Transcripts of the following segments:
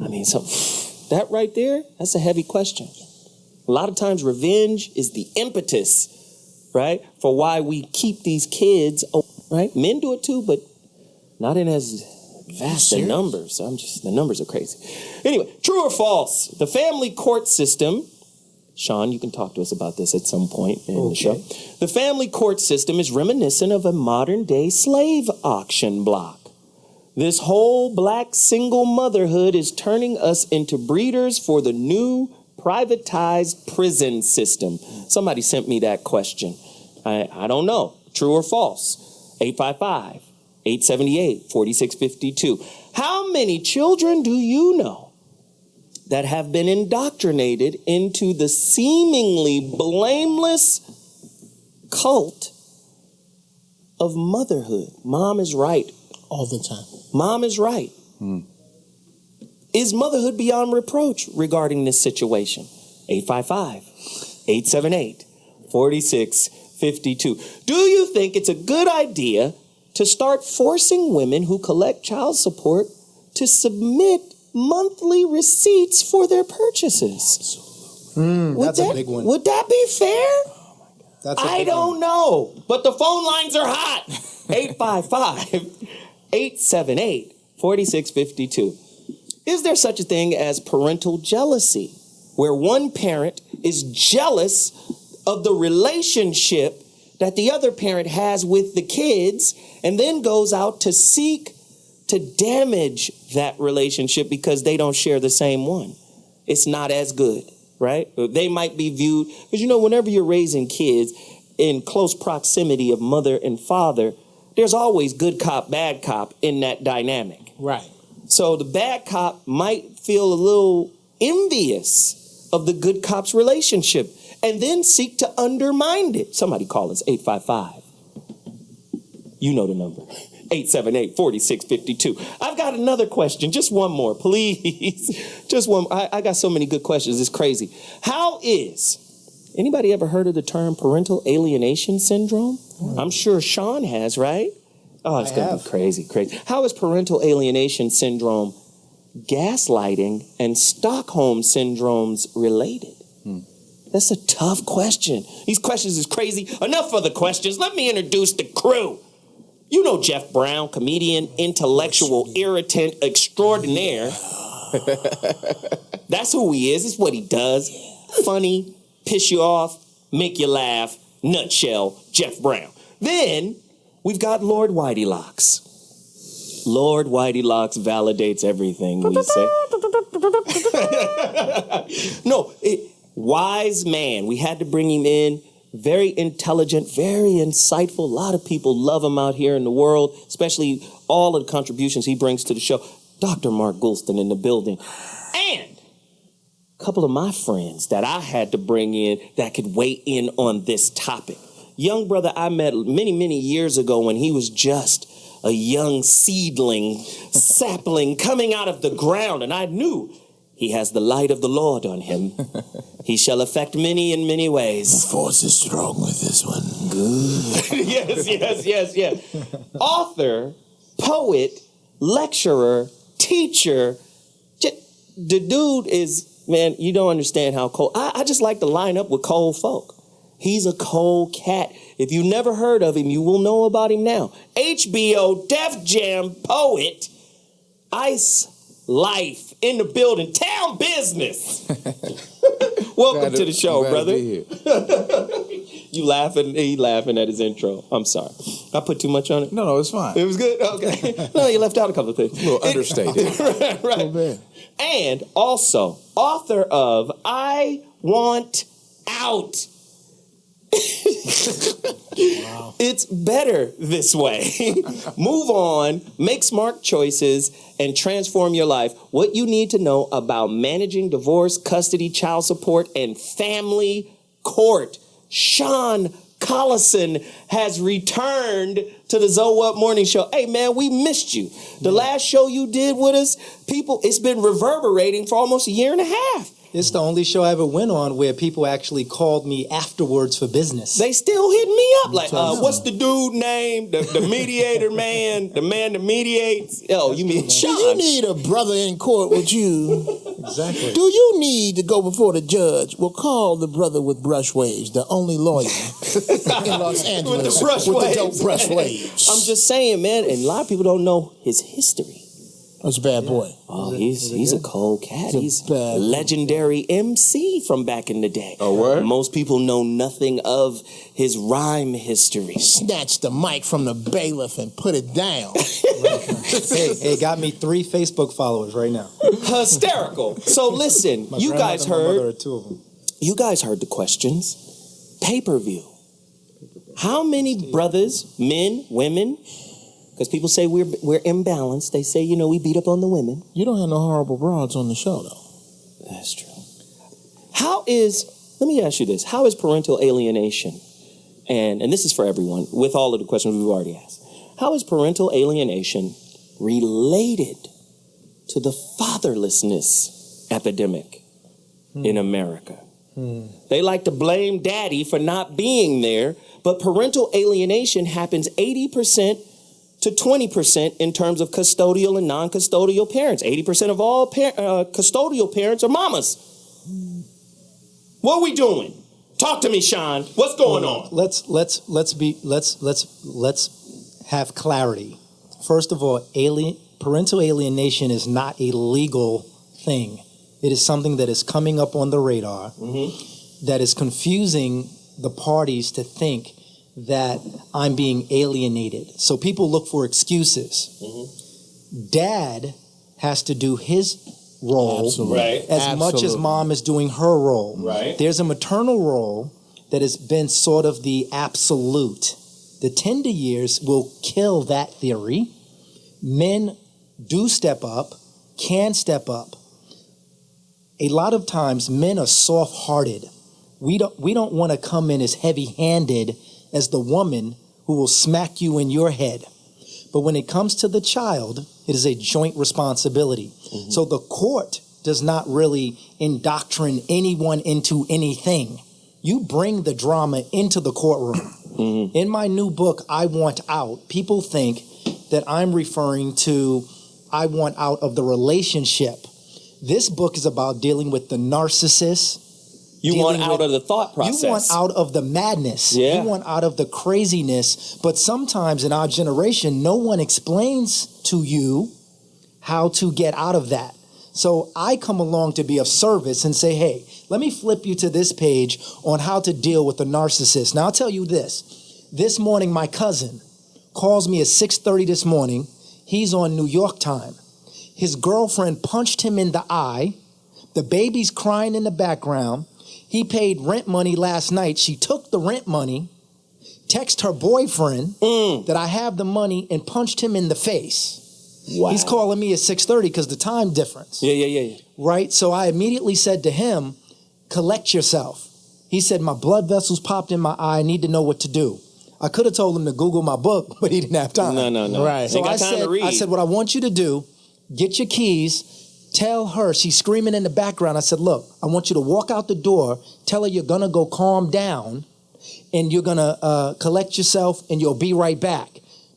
I mean, so that right there, that's a heavy question. A lot of times revenge is the impetus, right, for why we keep these kids, right? Men do it too, but not in as vast in numbers. The numbers are crazy. Anyway, true or false? The family court system, Sean, you can talk to us about this at some point in the show. The family court system is reminiscent of a modern day slave auction block. This whole black single motherhood is turning us into breeders for the new privatized prison system. Somebody sent me that question. I don't know. True or false? 855-878-4652. How many children do you know that have been indoctrinated into the seemingly blameless cult of motherhood? Mom is right. All the time. Mom is right. Is motherhood beyond reproach regarding this situation? 855-878-4652. Do you think it's a good idea to start forcing women who collect child support to submit monthly receipts for their purchases? That's a big one. Would that be fair? I don't know, but the phone lines are hot. 855-878-4652. Is there such a thing as parental jealousy, where one parent is jealous of the relationship that the other parent has with the kids and then goes out to seek to damage that relationship because they don't share the same one? It's not as good, right? They might be viewed, because whenever you're raising kids in close proximity of mother and father, there's always good cop, bad cop in that dynamic. Right. So the bad cop might feel a little envious of the good cop's relationship and then seek to undermine it. Somebody call us, 855. You know the number. 878-4652. I've got another question. Just one more, please. Just one. I got so many good questions. It's crazy. Anybody ever heard of the term parental alienation syndrome? I'm sure Sean has, right? Oh, it's going to be crazy. How is parental alienation syndrome, gaslighting, and Stockholm syndromes related? That's a tough question. These questions is crazy. Enough of the questions. Let me introduce the crew. You know Jeff Brown, comedian, intellectual, irritant extraordinaire. That's who he is. It's what he does. Funny, piss you off, make you laugh, nutshell, Jeff Brown. Then we've got Lord Whitey Locks. Lord Whitey Locks validates everything we say. Wise man. We had to bring him in. Very intelligent, very insightful. A lot of people love him out here in the world, especially all of the contributions he brings to the show. Dr. Mark Goulston in the building. And a couple of my friends that I had to bring in that could weigh in on this topic. Young brother I met many, many years ago when he was just a young seedling, sapling coming out of the ground, and I knew he has the light of the Lord on him. He shall affect many in many ways. The force is strong with this one. Good. Yes. Author, poet, lecturer, teacher. The dude is, man, you don't understand how cold. I just like to line up with cold folk. He's a cold cat. If you never heard of him, you will know about him now. HBO Def Jam poet, Ise Lyfe in the building. Town business. Welcome to the show, brother. You laughing? He laughing at his intro. I'm sorry. I put too much on it? No, it's fine. It was good? Okay. No, you left out a couple of things. A little understated. Right. A little bit. And also, author of I Want Out. Wow. It's better this way. Move on, make smart choices, and transform your life. What you need to know about managing divorce, custody, child support, and family court. Sean Collinson has returned to the ZWMS Morning Show. Hey, man, we missed you. The last show you did with us, people, it's been reverberating for almost a year and a half. It's the only show I ever went on where people actually called me afterwards for business. They still hit me up like, what's the dude name? The mediator man, the man that mediates. Oh, you mean Do Sean? you need a brother in court with you? Exactly. Do you need to go before the judge? Well, call the brother with brush waves, the only lawyer in Los Angeles With the brush waves. dope brush waves. I'm just saying, man, and a lot of people don't know his history. That's a bad boy. Oh, he's a cold cat. He's a bad legendary MC from back in the day. Oh, word? Most people know nothing of his rhyme history. Snatch the mic from the bailiff and put it down. Hey, got me 3 Facebook followers right now. Hysterical. So listen, My you guys grandmother, my mother heard. are 2 of them. You guys heard the questions. Pay-per-view. How many brothers, men, women? Because people say we're imbalanced. They say, we beat up on the women. You don't have no horrible broads on the show, though. That's true. Let me ask you this. How is parental alienation, and this is for everyone, with all of the questions we've already asked, how is parental alienation related to the fatherlessness epidemic in America? They like to blame daddy for not being there, but parental alienation happens 80% to 20% in terms of custodial and non-custodial parents. 80% of all custodial parents are mamas. What are we doing? Talk to me, Sean. What's going on? Let's have clarity. First of all, parental alienation is not a legal thing. It is something that is coming up on the radar that is confusing the parties to think that I'm being alienated. So people look for excuses. Dad has to do his role as much as mom is doing her role. Right. There's a maternal role that has been sort of the absolute. The tender years will kill that theory. Men do step up, can step up. A lot of times men are soft-hearted. We don't want to come in as heavy-handed as the woman who will smack you in your head. But when it comes to the child, it is a joint responsibility. So the court does not really indoctrinate anyone into anything. You bring the drama into the courtroom. In my new book, I Want Out, people think that I'm referring to I want out of the relationship. This book is about dealing with the narcissist. You want out of the thought process. You want out of the madness. Yeah. You want out of the craziness. But sometimes in our generation, no one explains to you how to get out of that. So I come along to be of service and say, hey, let me flip you to this page on how to deal with the narcissist. Now, I'll tell you this. This morning, my cousin calls me at 6:30 this morning. He's on New York time. His girlfriend punched him in the eye. The baby's crying in the background. He paid rent money last night. She took the rent money, texted her boyfriend that I have the money, and punched him in the face. Wow. He's calling me at 6:30 because the time difference. Yeah. Right? So I immediately said to him, collect yourself. He said, my blood vessels popped in my eye. I need to know what to do. I could have told him to Google my book, but he didn't have time. No. Right. So Ain't got time to read. I said, what I want you to do, get your keys, tell her, she's screaming in the background. I said, look, I want you to walk out the door, tell her you're going to go calm down, and you're going to collect yourself, and you'll be right back.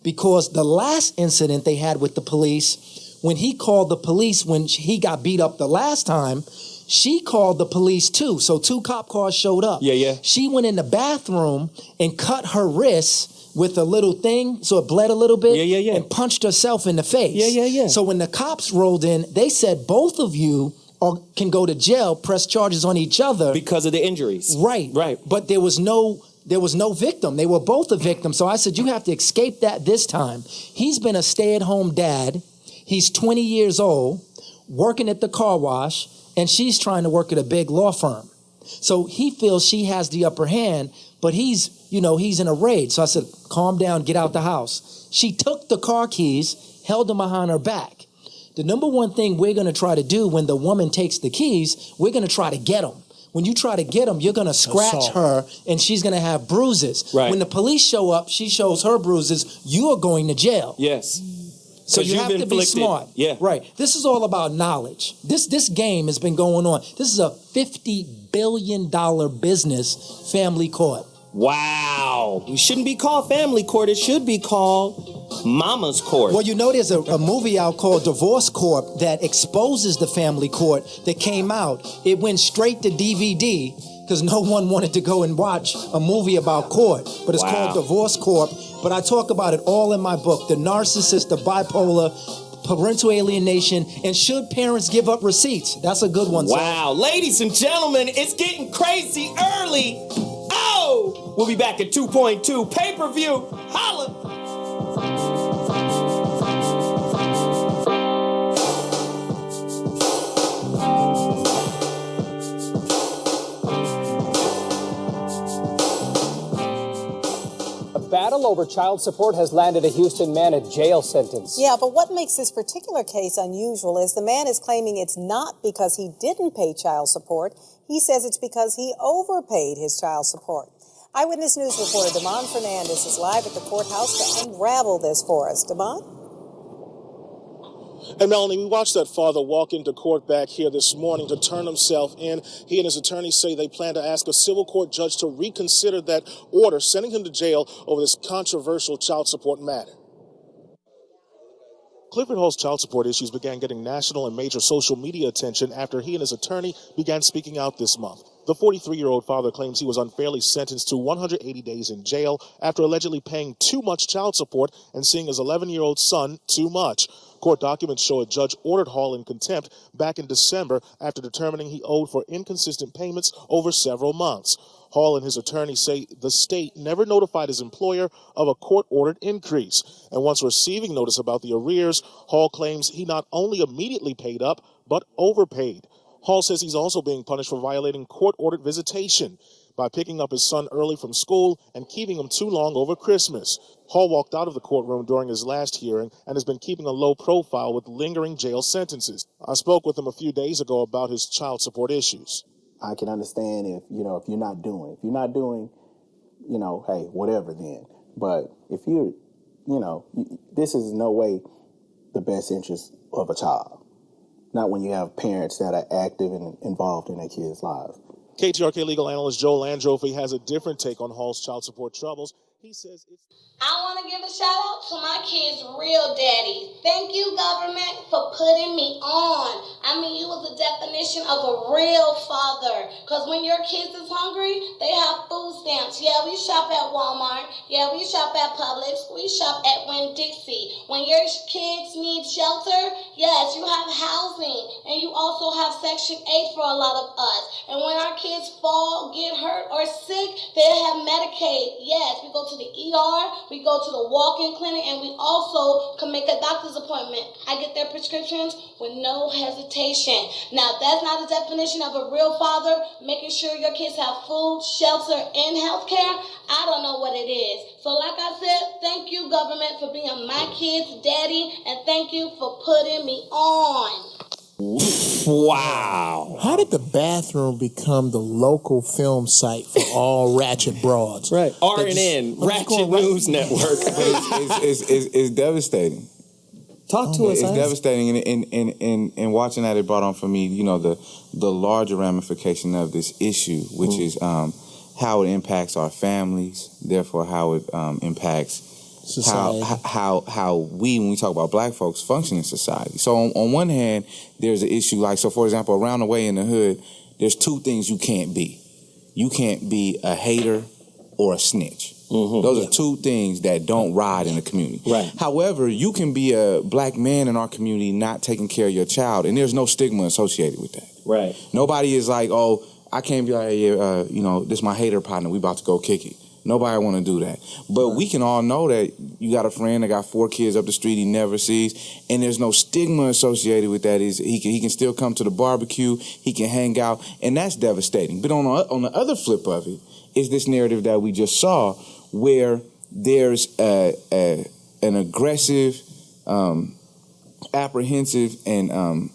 Because the last incident they had with the police, when he called the police, when he got beat up the last time, she called the police too. So 2 cop cars showed up. Yeah. She went in the bathroom and cut her wrist with a little thing, so it bled a little bit, Yeah. and punched herself in the face. Yeah. So when the cops rolled in, they said both of you can go to jail, press charges on each other. Because of the injuries. Right. But there was no victim. They were both a victim. So I said, you have to escape that this time. He's been a stay-at-home dad. He's 20 years old, working at the car wash, and she's trying to work at a big law firm. So he feels she has the upper hand, but he's in a rage. So I said, calm down, get out the house. She took the car keys, held them behind her back. The number one thing we're going to try to do when the woman takes the keys, we're going to try to get them. When you try to get them, you're going to scratch her, and she's going to have bruises. Right. When the police show up, she shows her bruises. You are going to jail. Yes. So 'Cause you you've have to be inflicted- smart. yeah. Right. This is all about knowledge. This game has been going on. This is a $50 billion business, family court. Wow. It shouldn't be called family court. It should be called mama's court. Well, you know, there's a movie out called Divorce Corp that exposes the family court that came out. It went straight to DVD because no one wanted to go and watch a movie about court. But it's Wow. called Divorce Corp. But I talk about it all in my book. The narcissist, the bipolar, parental alienation, and should parents give up receipts? That's a good one. Wow. Ladies and gentlemen, it's getting crazy early. Oh! We'll be back at 2.2 pay-per-view. Holla! A battle over child support has landed a Houston man a jail sentence. Yeah, but what makes this particular case unusual is the man is claiming it's not because he didn't pay child support. He says it's because he overpaid his child support. Eyewitness News reporter Damon Fernandez is live at the courthouse to unravel this for us. Damon? And Melanie, we watched that father walk into court back here this morning to turn himself in. He and his attorney say they plan to ask a civil court judge to reconsider that order, sending him to jail over this controversial child support matter. Clifford Hall's child support issues began getting national and major social media attention after he and his attorney began speaking out this month. The 43-year-old father claims he was unfairly sentenced to 180 days in jail after allegedly paying too much child support and seeing his 11-year-old son too much. Court documents show a judge ordered Hall in contempt back in December after determining he owed for inconsistent payments over several months. Hall and his attorney say the state never notified his employer of a court-ordered increase. And once receiving notice about the arrears, Hall claims he not only immediately paid up, but overpaid. Hall says he's also being punished for violating court-ordered visitation by picking up his son early from school and keeping him too long over Christmas. Hall walked out of the courtroom during his last hearing and has been keeping a low profile with lingering jail sentences. I spoke with him a few days ago about his child support issues. I can understand if you're not doing, hey, whatever then. But if you're, this is no way the best interest of a child. Not when you have parents that are active and involved in their kids' lives. KTRK legal analyst Joel Androphy has a different take on Hall's child support troubles. He says it's... I want to give a shout out to my kids' real daddy. Thank you, government, for putting me on. I mean, you was the definition of a real father. Because when your kids is hungry, they have food stamps. Yeah, we shop at Walmart. Yeah, we shop at Publix. We shop at Winn-Dixie. When your kids need shelter, yes, you have housing. And you also have Section 8 for a lot of us. And when our kids fall, get hurt, or sick, they have Medicaid. Yes, we go to the ER, we go to the walk-in clinic, and we also can make a doctor's appointment. I get their prescriptions with no hesitation. Now, if that's not a definition of a real father, making sure your kids have food, shelter, and health care, I don't know what it is. So like I said, thank you, government, for being my kid's daddy, and thank you for putting me on. Wow. How did the bathroom become the local film site for all ratchet broads? Right. RNN, Ratchet News Network. It's devastating. Talk to us. It's devastating, and watching that, it brought on for me, the larger ramification of this issue, which is how it impacts our families, therefore how it impacts society. how we, when we talk about black folks, function in society. So on one hand, there's an issue for example, around the way in the hood, there's two things you can't be. You can't be a hater or a snitch. Mm-hmm. Those are two things that don't ride in the community. Right. However, you can be a black man in our community not taking care of your child, and there's no stigma associated with that. Right. Nobody is like, oh, I can't be like, this is my hater partner, we about to go kick it. Nobody want to do that. But we can all know that you got a friend that got 4 kids up the street he never sees, and there's no stigma associated with that. He can still come to the barbecue, he can hang out, and that's devastating. But on the other flip of it is this narrative that we just saw, where there's an aggressive, apprehensive, and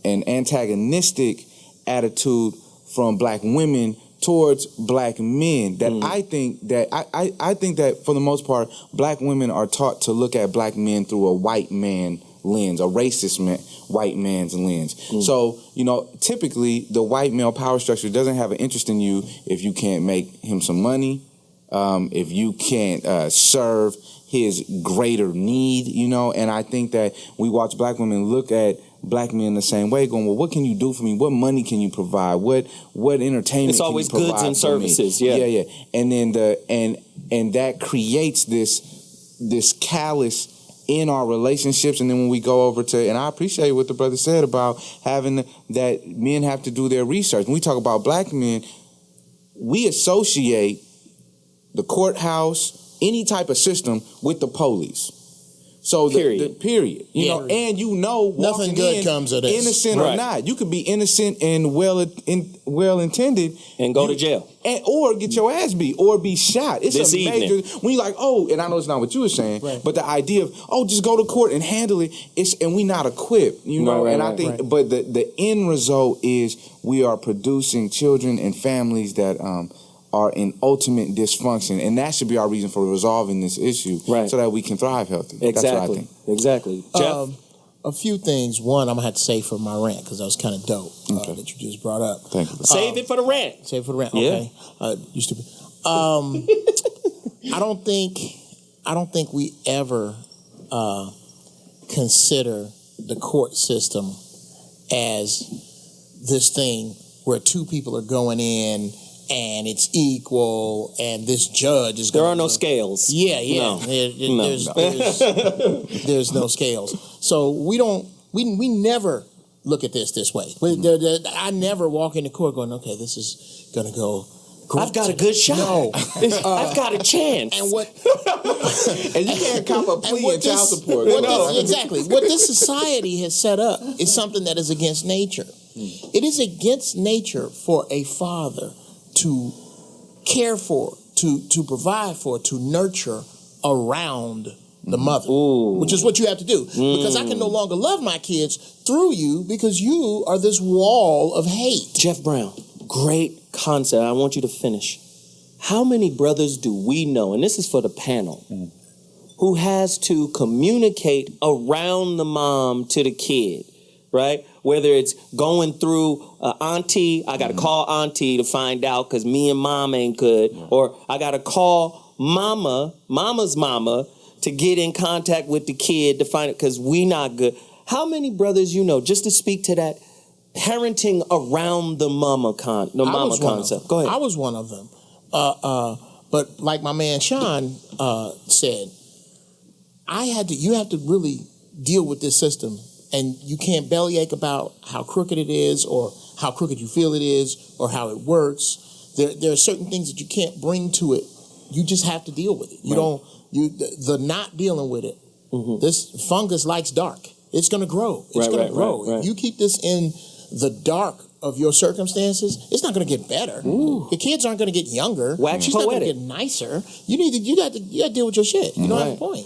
antagonistic attitude from black women towards black men that I think that for the most part, black women are taught to look at black men through a white man lens, a racist white man's lens. So, typically the white male power structure doesn't have an interest in you if you can't make him some money, if you can't serve his greater need, and I think that we watch black women look at black men the same way, going, well, what can you do for me? What money can you provide? What entertainment? It's always can you goods and services. Me? Yeah. And then and that creates this callous in our relationships. And then when we go over to, and I appreciate what the brother said about having that men have to do their research. When we talk about black men, we associate the courthouse, any type of system, with the police. So period. And nothing good comes of this. Innocent or not, you could be innocent and well intended and go to jail, or get your ass beat, or be shot. It's this major. When you're like, and I know it's not what you were saying, but the idea of just go to court and handle it, and we not equipped, I think, but the end result is we are producing children and families that are in ultimate dysfunction, and that should be our reason for resolving this issue, so that we can thrive healthy. Exactly. That's what I think. Exactly. Jeff? A few things. One, I'm going to have to say for my rant, because that was kind of dope that you just brought up. Thank you. Save it for the rant. Save it for the rant. Yeah. Okay. You stupid. I don't think we ever consider the court system as this thing where two people are going in and it's equal, and this judge is. There are no scales. Yeah. No. There's no scales. So we never look at this way. I never walk into court going, okay, this is gonna go. I've got a good shot. No, I've got a chance. And what? And you can't cop a plea in child support. Exactly. What this society has set up is something that is against nature. It is against nature for a father to care for, to provide for, to nurture around the mother, which is what you have to do. Because I can no longer love my kids through you because you are this wall of hate. Jeff Brown, great concept. I want you to finish. How many brothers do we know, and this is for the panel, who has to communicate around the mom to the kid, right? Whether it's going through auntie, I got to call auntie to find out because me and mom ain't good. Or I got to call mama's mama to get in contact with the kid to find it because we not good. How many brothers just to speak to that parenting around the mama concept? Go ahead. I was one of them. But like my man Sean said, you have to really deal with this system. And you can't bellyache about how crooked it is or how crooked you feel it is or how it works. There are certain things that you can't bring to it. You just have to deal with it. The not dealing with it. This fungus likes dark. It's going to grow. It's going to grow. If you keep this in the dark of your circumstances, it's not going to get better. Your kids aren't going to get younger. Wax She's not going poetic. to get nicer. You got to deal with your shit. You don't have a point.